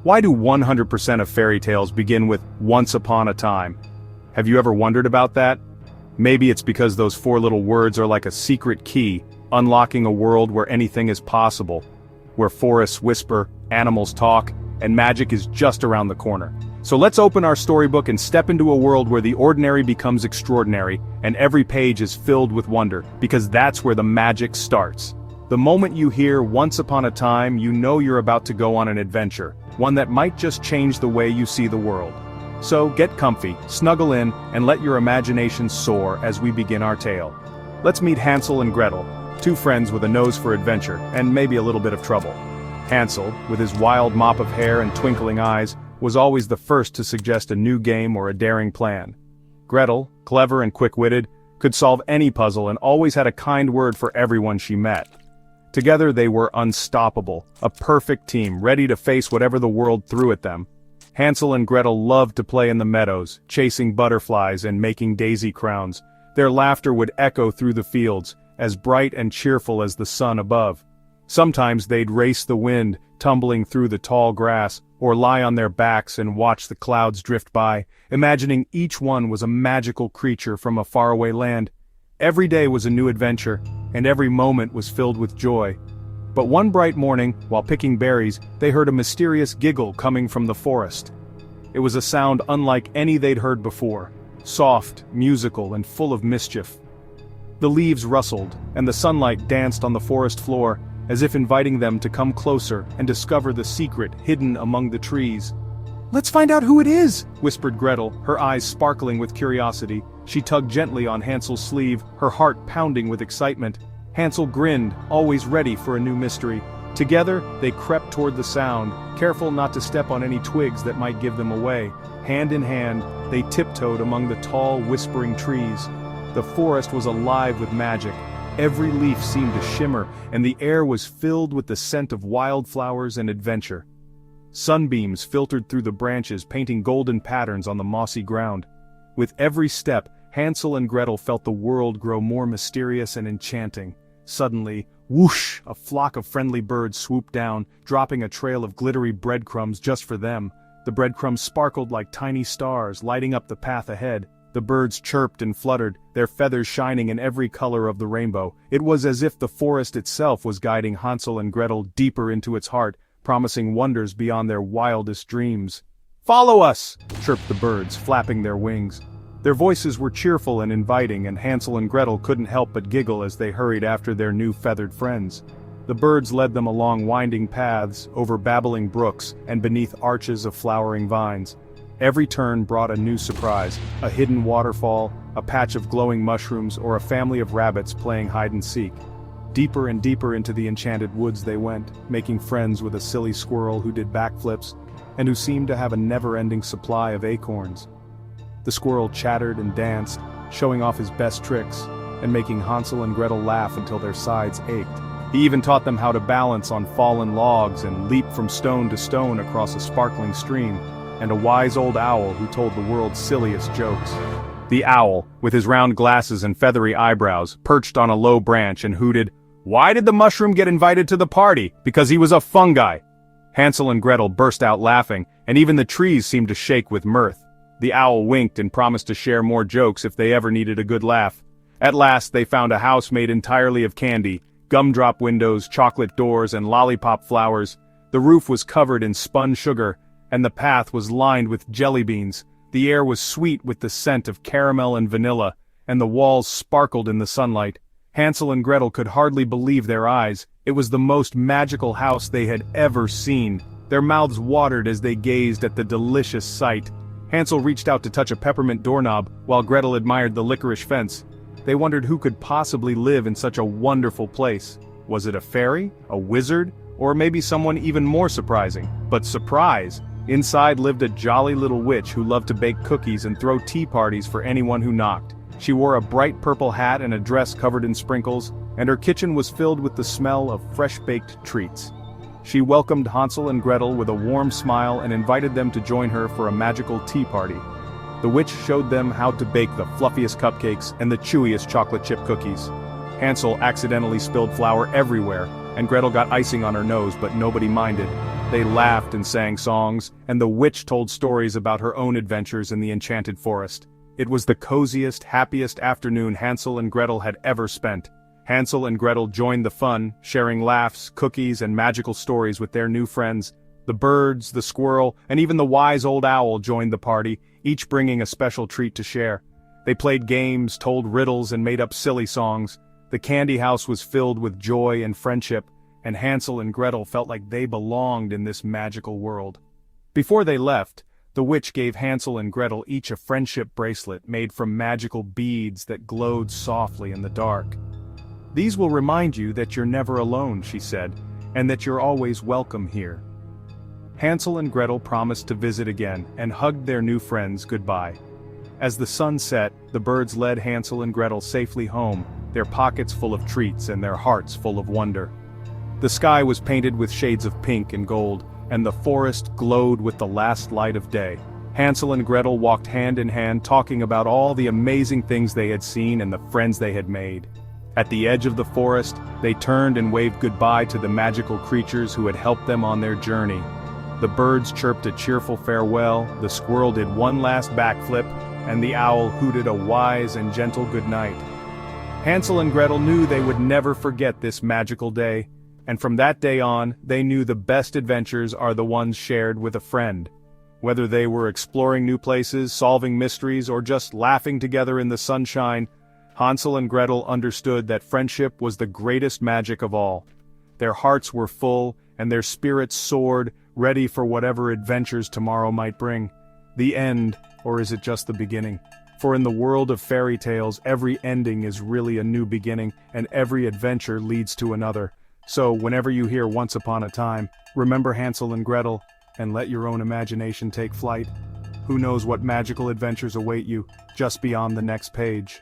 Why do 100% of fairy tales begin with "once upon a time"? Have you ever wondered about that? Maybe it's because those four little words are like a secret key, unlocking a world where anything is possible, where forests whisper, animals talk, and magic is just around the corner. So let's open our storybook and step into a world where the ordinary becomes extraordinary, and every page is filled with wonder, because that's where the magic starts. The moment you hear "once upon a time," you know you're about to go on an adventure, one that might just change the way you see the world. So get comfy, snuggle in, and let your imagination soar as we begin our tale. Let's meet Hansel and Gretel, two friends with a nose for adventure, and maybe a little bit of trouble. Hansel, with his wild mop of hair and twinkling eyes, was always the first to suggest a new game or a daring plan. Gretel, clever and quick-witted, could solve any puzzle and always had a kind word for everyone she met. Together they were unstoppable, a perfect team ready to face whatever the world threw at them. Hansel and Gretel loved to play in the meadows, chasing butterflies and making daisy crowns. Their laughter would echo through the fields, as bright and cheerful as the sun above. Sometimes they'd race the wind, tumbling through the tall grass, or lie on their backs and watch the clouds drift by, imagining each one was a magical creature from a faraway land. Every day was a new adventure, and every moment was filled with joy. But one bright morning, while picking berries, they heard a mysterious giggle coming from the forest. It was a sound unlike any they'd heard before, soft, musical, and full of mischief. The leaves rustled, and the sunlight danced on the forest floor, as if inviting them to come closer and discover the secret hidden among the trees. "Let's find out who it is," whispered Gretel, her eyes sparkling with curiosity. She tugged gently on Hansel's sleeve, her heart pounding with excitement. Hansel grinned, always ready for a new mystery. Together, they crept toward the sound, careful not to step on any twigs that might give them away. Hand in hand, they tiptoed among the tall, whispering trees. The forest was alive with magic. Every leaf seemed to shimmer, and the air was filled with the scent of wildflowers and adventure. Sunbeams filtered through the branches, painting golden patterns on the mossy ground. With every step, Hansel and Gretel felt the world grow more mysterious and enchanting. Suddenly, whoosh, a flock of friendly birds swooped down, dropping a trail of glittery breadcrumbs just for them. The breadcrumbs sparkled like tiny stars, lighting up the path ahead. The birds chirped and fluttered, their feathers shining in every color of the rainbow. It was as if the forest itself was guiding Hansel and Gretel deeper into its heart, promising wonders beyond their wildest dreams. "Follow us!" chirped the birds, flapping their wings. Their voices were cheerful and inviting, and Hansel and Gretel couldn't help but giggle as they hurried after their new feathered friends. The birds led them along winding paths, over babbling brooks, and beneath arches of flowering vines. Every turn brought a new surprise, a hidden waterfall, a patch of glowing mushrooms, or a family of rabbits playing hide-and-seek. Deeper and deeper into the enchanted woods they went, making friends with a silly squirrel who did backflips, and who seemed to have a never-ending supply of acorns. The squirrel chattered and danced, showing off his best tricks, and making Hansel and Gretel laugh until their sides ached. He even taught them how to balance on fallen logs and leap from stone to stone across a sparkling stream, and a wise old owl who told the world's silliest jokes. The owl, with his round glasses and feathery eyebrows, perched on a low branch and hooted, "Why did the mushroom get invited to the party? Because he was a fungi!" Hansel and Gretel burst out laughing, and even the trees seemed to shake with mirth. The owl winked and promised to share more jokes if they ever needed a good laugh. At last they found a house made entirely of candy, gumdrop windows, chocolate doors, and lollipop flowers. The roof was covered in spun sugar, and the path was lined with jelly beans. The air was sweet with the scent of caramel and vanilla, and the walls sparkled in the sunlight. Hansel and Gretel could hardly believe their eyes. It was the most magical house they had ever seen. Their mouths watered as they gazed at the delicious sight. Hansel reached out to touch a peppermint doorknob, while Gretel admired the licorice fence. They wondered who could possibly live in such a wonderful place. Was it a fairy, a wizard, or maybe someone even more surprising? But surprise! Inside lived a jolly little witch who loved to bake cookies and throw tea parties for anyone who knocked. She wore a bright purple hat and a dress covered in sprinkles, and her kitchen was filled with the smell of fresh-baked treats. She welcomed Hansel and Gretel with a warm smile and invited them to join her for a magical tea party. The witch showed them how to bake the fluffiest cupcakes and the chewiest chocolate chip cookies. Hansel accidentally spilled flour everywhere, and Gretel got icing on her nose, but nobody minded. They laughed and sang songs, and the witch told stories about her own adventures in the enchanted forest. It was the coziest, happiest afternoon Hansel and Gretel had ever spent. Hansel and Gretel joined the fun, sharing laughs, cookies, and magical stories with their new friends. The birds, the squirrel, and even the wise old owl joined the party, each bringing a special treat to share. They played games, told riddles, and made up silly songs. The candy house was filled with joy and friendship, and Hansel and Gretel felt like they belonged in this magical world. Before they left, the witch gave Hansel and Gretel each a friendship bracelet made from magical beads that glowed softly in the dark. "These will remind you that you're never alone," she said, "and that you're always welcome here." Hansel and Gretel promised to visit again and hugged their new friends goodbye. As the sun set, the birds led Hansel and Gretel safely home, their pockets full of treats and their hearts full of wonder. The sky was painted with shades of pink and gold, and the forest glowed with the last light of day. Hansel and Gretel walked hand in hand talking about all the amazing things they had seen and the friends they had made. At the edge of the forest, they turned and waved goodbye to the magical creatures who had helped them on their journey. The birds chirped a cheerful farewell, the squirrel did one last backflip, and the owl hooted a wise and gentle goodnight. Hansel and Gretel knew they would never forget this magical day, and from that day on, they knew the best adventures are the ones shared with a friend. Whether they were exploring new places, solving mysteries, or just laughing together in the sunshine, Hansel and Gretel understood that friendship was the greatest magic of all. Their hearts were full, and their spirits soared, ready for whatever adventures tomorrow might bring. The end, or is it just the beginning? For in the world of fairy tales, every ending is really a new beginning, and every adventure leads to another. So, whenever you hear Once Upon a Time, remember Hansel and Gretel, and let your own imagination take flight. Who knows what magical adventures await you, just beyond the next page.